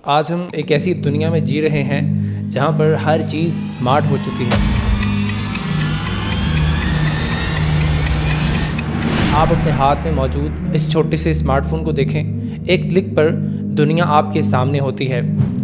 آج ہم ایک ایسی دنیا میں جی رہے ہیں جہاں پر ہر چیز اسمارٹ ہو چکی ہے۔ آپ اپنے ہاتھ میں موجود اس چھوٹے سے اسمارٹ فون کو دیکھیں، ایک کلک پر دنیا آپ کے سامنے ہوتی ہے۔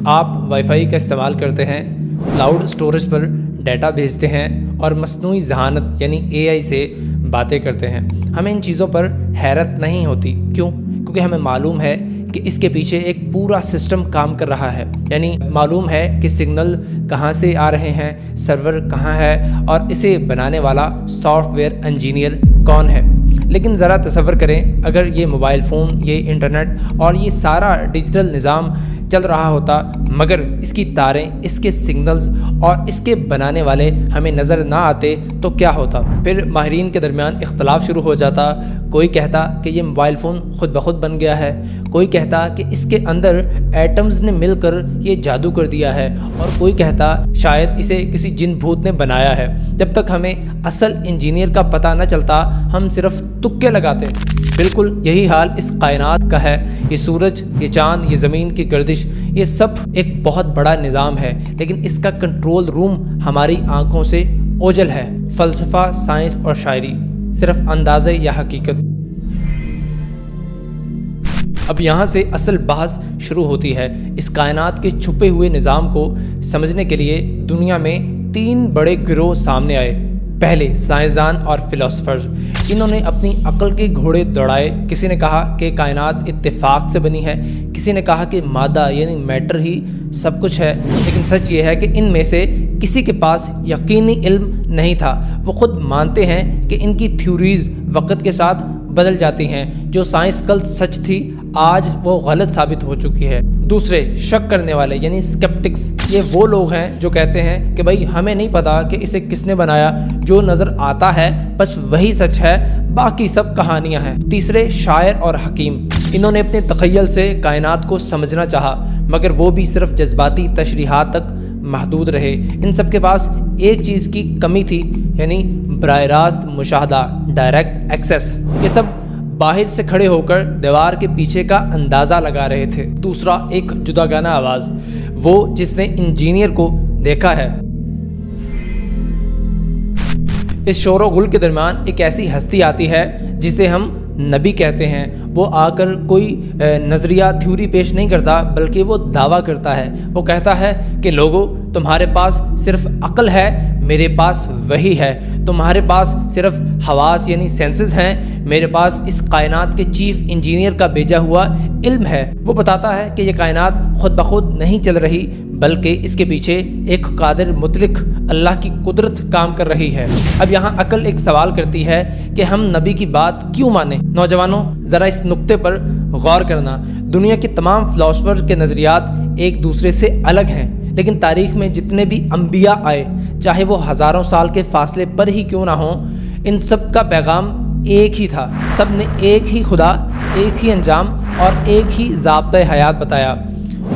آپ وائی فائی کا استعمال کرتے ہیں، کلاؤڈ اسٹوریج پر ڈیٹا بھیجتے ہیں اور مصنوعی ذہانت یعنی اے آئی سے باتیں کرتے ہیں۔ ہمیں ان چیزوں پر حیرت نہیں ہوتی، کیوں؟ کیونکہ ہمیں معلوم ہے کہ اس کے پیچھے ایک پورا سسٹم کام کر رہا ہے، یعنی معلوم ہے کہ سگنل کہاں سے آ رہے ہیں، سرور کہاں ہے اور اسے بنانے والا سافٹ ویئر انجینئر کون ہے۔ لیکن ذرا تصور کریں، اگر یہ موبائل فون، یہ انٹرنیٹ اور یہ سارا ڈیجیٹل نظام چل رہا ہوتا مگر اس کی تاریں، اس کے سگنلز اور اس کے بنانے والے ہمیں نظر نہ آتے تو کیا ہوتا؟ پھر ماہرین کے درمیان اختلاف شروع ہو جاتا۔ کوئی کہتا کہ یہ موبائل فون خود بخود بن گیا ہے، کوئی کہتا کہ اس کے اندر ایٹمز نے مل کر یہ جادو کر دیا ہے، اور کوئی کہتا شاید اسے کسی جن بھوت نے بنایا ہے۔ جب تک ہمیں اصل انجینئر کا پتہ نہ چلتا ہم صرف تکے لگاتے۔ بالکل یہی حال اس کائنات کا ہے۔ یہ سورج، یہ چاند، یہ زمین کی گردش، یہ سب ایک بہت بڑا نظام ہے، لیکن اس کا کنٹرول روم ہماری آنکھوں سے اوجھل ہے۔ فلسفہ، سائنس اور شاعری صرف اندازے یا حقیقت۔ اب یہاں سے اصل بحث شروع ہوتی ہے۔ اس کائنات کے چھپے ہوئے نظام کو سمجھنے کے لیے دنیا میں 3 بڑے گروہ سامنے آئے۔ پہلے سائنسدان اور فلاسفرز، انہوں نے اپنی عقل کے گھوڑے دوڑائے۔ کسی نے کہا کہ کائنات اتفاق سے بنی ہے، کسی نے کہا کہ مادہ یعنی میٹر ہی سب کچھ ہے، لیکن سچ یہ ہے کہ ان میں سے کسی کے پاس یقینی علم نہیں تھا۔ وہ خود مانتے ہیں کہ ان کی تھیوریز وقت کے ساتھ بدل جاتی ہیں۔ جو سائنس کل سچ تھی آج وہ غلط ثابت ہو چکی ہے۔ دوسرے شک کرنے والے یعنی اسکیپٹکس، یہ وہ لوگ ہیں جو کہتے ہیں کہ بھائی ہمیں نہیں پتا کہ اسے کس نے بنایا، جو نظر آتا ہے بس وہی سچ ہے، باقی سب کہانیاں ہیں۔ تیسرے شاعر اور حکیم، انہوں نے اپنے تخیل سے کائنات کو سمجھنا چاہا مگر وہ بھی صرف جذباتی تشریحات تک محدود رہے۔ ان سب کے پاس ایک چیز کی کمی تھی، یعنی براہ راست مشاہدہ، ڈائریکٹ ایکسیس۔ یہ سب باہر سے کھڑے ہو کر دیوار کے پیچھے کا اندازہ لگا رہے تھے۔ دوسرا ایک جداگانہ آواز، وہ جس نے انجینئر کو دیکھا ہے۔ اس شور و غل کے درمیان ایک ایسی ہستی آتی ہے جسے ہم نبی کہتے ہیں۔ وہ آ کر کوئی نظریہ تھیوری پیش نہیں کرتا بلکہ وہ دعویٰ کرتا ہے۔ وہ کہتا ہے کہ لوگو، تمہارے پاس صرف عقل ہے، میرے پاس وحی ہے۔ تمہارے پاس صرف حواس یعنی سینسز ہیں، میرے پاس اس کائنات کے چیف انجینئر کا بھیجا ہوا علم ہے۔ وہ بتاتا ہے کہ یہ کائنات خود بخود نہیں چل رہی بلکہ اس کے پیچھے ایک قادر مطلق اللہ کی قدرت کام کر رہی ہے۔ اب یہاں عقل ایک سوال کرتی ہے کہ ہم نبی کی بات کیوں مانیں؟ نوجوانوں، ذرا اس نقطے پر غور کرنا۔ دنیا کے تمام فلاسفر کے نظریات ایک دوسرے سے الگ ہیں، لیکن تاریخ میں جتنے بھی انبیاء آئے، چاہے وہ ہزاروں سال کے فاصلے پر ہی کیوں نہ ہوں، ان سب کا پیغام ایک ہی تھا۔ سب نے ایک ہی خدا، ایک ہی انجام اور ایک ہی ضابطۂ حیات بتایا۔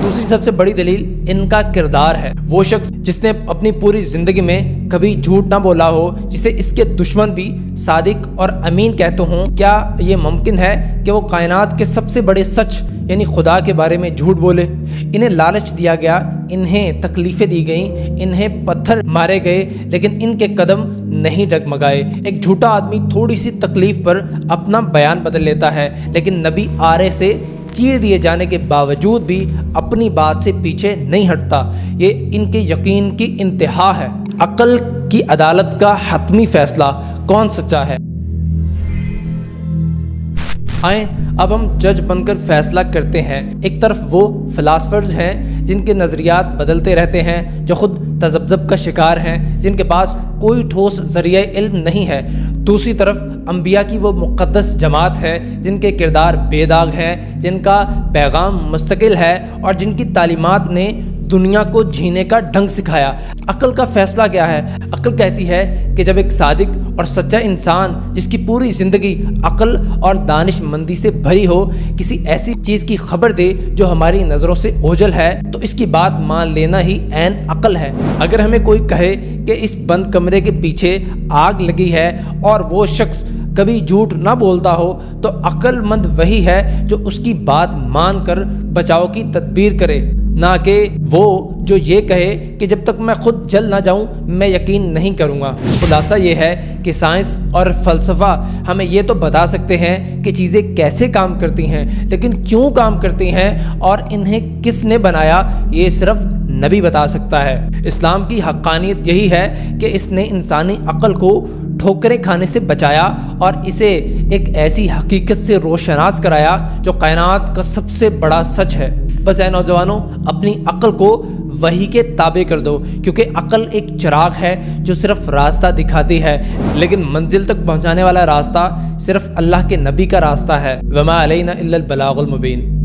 دوسری سب سے بڑی دلیل ان کا کردار ہے۔ وہ شخص جس نے اپنی پوری زندگی میں کبھی جھوٹ نہ بولا ہو، جسے اس کے دشمن بھی صادق اور امین کہتے ہوں، کیا یہ ممکن ہے کہ وہ کائنات کے سب سے بڑے سچ یعنی خدا کے بارے میں جھوٹ بولے؟ انہیں لالچ دیا گیا، انہیں تکلیفیں دی گئیں، انہیں پتھر مارے گئے، لیکن ان کے قدم نہیں ڈگمگائے۔ ایک جھوٹا آدمی تھوڑی سی تکلیف پر اپنا بیان بدل لیتا ہے، لیکن نبی آرے سے چیر دیے جانے کے باوجود بھی اپنی بات سے پیچھے نہیں ہٹتا۔ یہ ان کے یقین کی انتہا ہے۔ عقل کی عدالت کا حتمی فیصلہ کون سچا ہے؟ آئیں اب ہم جج بن کر فیصلہ کرتے ہیں۔ ایک طرف وہ فلاسفرز ہیں جن کے نظریات بدلتے رہتے ہیں، جو خود تذبذب کا شکار ہیں، جن کے پاس کوئی ٹھوس ذریعہ علم نہیں ہے۔ دوسری طرف انبیاء کی وہ مقدس جماعت ہے جن کے کردار بے داغ ہیں، جن کا پیغام مستقل ہے اور جن کی تعلیمات نے دنیا کو جینے کا ڈھنگ سکھایا۔ عقل کا فیصلہ کیا ہے؟ عقل کہتی ہے کہ جب ایک صادق اور سچا انسان جس کی پوری زندگی عقل اور دانش مندی سے بھری ہو کسی ایسی چیز کی خبر دے جو ہماری نظروں سے اوجھل ہے تو اس کی بات مان لینا ہی عین عقل ہے۔ اگر ہمیں کوئی کہے کہ اس بند کمرے کے پیچھے آگ لگی ہے اور وہ شخص کبھی جھوٹ نہ بولتا ہو تو عقل مند وہی ہے جو اس کی بات مان کر بچاؤ کی تدبیر کرے، نہ کہ وہ جو یہ کہے کہ جب تک میں خود جل نہ جاؤں میں یقین نہیں کروں گا۔ خلاصہ یہ ہے کہ سائنس اور فلسفہ ہمیں یہ تو بتا سکتے ہیں کہ چیزیں کیسے کام کرتی ہیں، لیکن کیوں کام کرتی ہیں اور انہیں کس نے بنایا یہ صرف نبی بتا سکتا ہے۔ اسلام کی حقانیت یہی ہے کہ اس نے انسانی عقل کو ٹھوکریں کھانے سے بچایا اور اسے ایک ایسی حقیقت سے روشناس کرایا جو کائنات کا سب سے بڑا سچ ہے۔ بس اے نوجوانوں، اپنی عقل کو وحی کے تابع کر دو، کیونکہ عقل ایک چراغ ہے جو صرف راستہ دکھاتی ہے، لیکن منزل تک پہنچانے والا راستہ صرف اللہ کے نبی کا راستہ ہے۔ وما علینا الا البلاغ المبین۔